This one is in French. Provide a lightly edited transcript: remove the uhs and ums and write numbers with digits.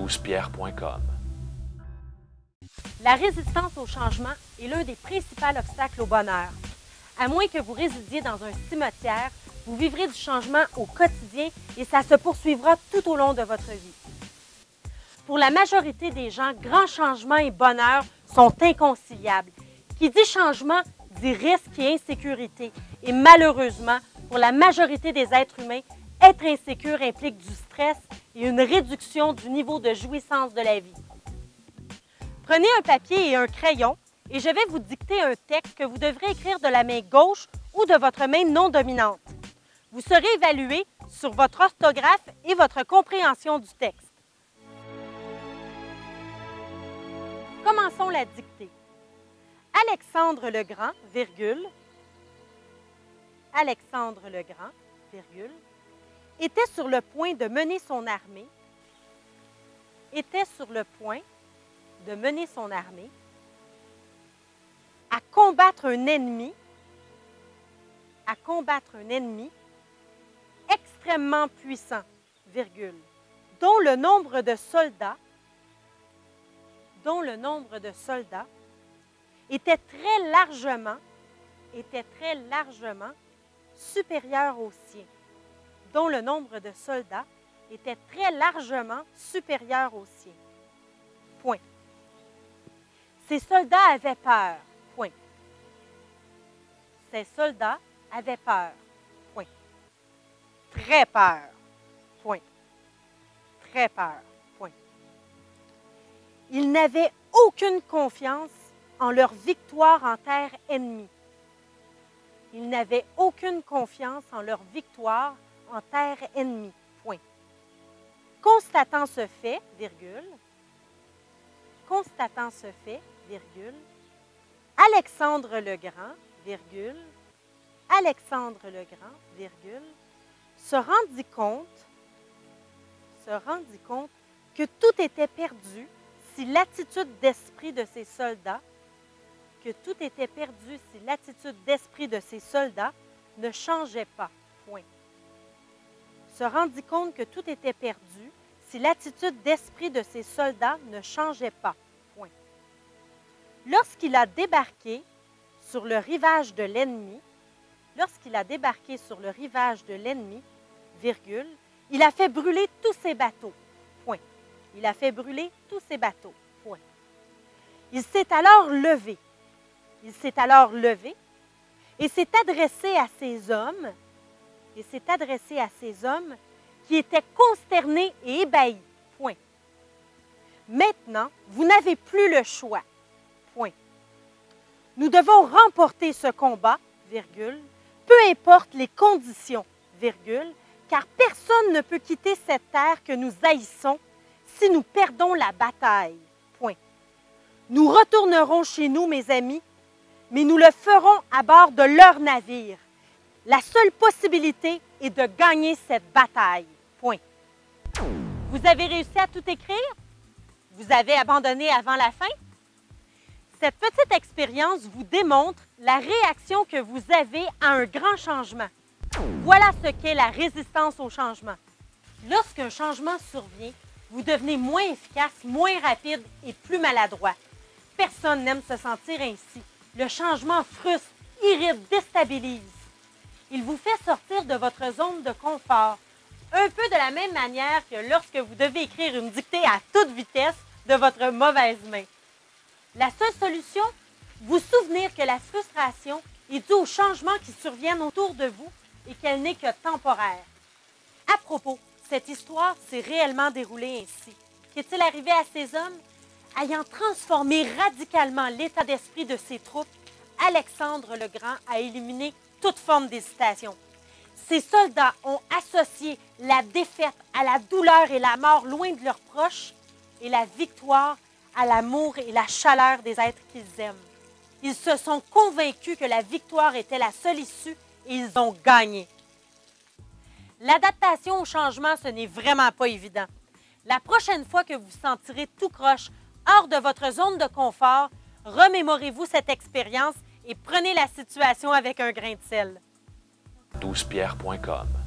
12pierre.com. La résistance au changement est l'un des principaux obstacles au bonheur. À moins que vous résidiez dans un cimetière, vous vivrez du changement au quotidien et ça se poursuivra tout au long de votre vie. Pour la majorité des gens, grand changement et bonheur sont inconciliables. Qui dit changement dit risque et insécurité. Et malheureusement, pour la majorité des êtres humains, être insécure implique du stress et une réduction du niveau de jouissance de la vie. Prenez un papier et un crayon et je vais vous dicter un texte que vous devrez écrire de la main gauche ou de votre main non dominante. Vous serez évalué sur votre orthographe et votre compréhension du texte. Commençons la dictée. Alexandre le Grand, virgule, Alexandre le Grand, virgule, était sur le point de mener son armée, à combattre un ennemi, extrêmement puissant, virgule, dont le nombre de soldats était très largement supérieur au sien. Dont le nombre de soldats était très largement supérieur au sien. Point. Ces soldats avaient peur. Point. Ces soldats avaient peur. Point. Très peur. Point. Très peur. Point. Ils n'avaient aucune confiance en leur victoire en terre ennemie. Ils n'avaient aucune confiance en leur victoire en terre ennemie. Point. Constatant ce fait, virgule, Alexandre le Grand, virgule, se rendit compte que tout était perdu si l'attitude d'esprit de ses soldats, ne changeait pas. Point. Se rendit compte que tout était perdu si l'attitude d'esprit de ses soldats ne changeait pas. Point. Lorsqu'il a débarqué sur le rivage de l'ennemi, virgule, il a fait brûler tous ses bateaux. Point. Point. Il s'est alors levé et s'est adressé à ces hommes qui étaient consternés et ébahis. Point. Maintenant, vous n'avez plus le choix. Point. Nous devons remporter ce combat, virgule, peu importe les conditions, virgule, car personne ne peut quitter cette terre que nous haïssons si nous perdons la bataille. Point. Nous retournerons chez nous, mes amis, mais nous le ferons à bord de leur navire. La seule possibilité est de gagner cette bataille. Point. Vous avez réussi à tout écrire? Vous avez abandonné avant la fin? Cette petite expérience vous démontre la réaction que vous avez à un grand changement. Voilà ce qu'est la résistance au changement. Lorsqu'un changement survient, vous devenez moins efficace, moins rapide et plus maladroit. Personne n'aime se sentir ainsi. Le changement frustre, irrite, déstabilise. Il vous fait sortir de votre zone de confort, un peu de la même manière que lorsque vous devez écrire une dictée à toute vitesse de votre mauvaise main. La seule solution, vous souvenir que la frustration est due aux changements qui surviennent autour de vous et qu'elle n'est que temporaire. À propos, cette histoire s'est réellement déroulée ainsi. Qu'est-il arrivé à ces hommes? Ayant transformé radicalement l'état d'esprit de ses troupes, Alexandre le Grand a éliminé toute forme d'hésitation. Ces soldats ont associé la défaite à la douleur et la mort loin de leurs proches et la victoire à l'amour et la chaleur des êtres qu'ils aiment. Ils se sont convaincus que la victoire était la seule issue et ils ont gagné. L'adaptation au changement, ce n'est vraiment pas évident. La prochaine fois que vous vous sentirez tout croche, hors de votre zone de confort, remémorez-vous cette expérience et prenez la situation avec un grain de sel. 12pierre.com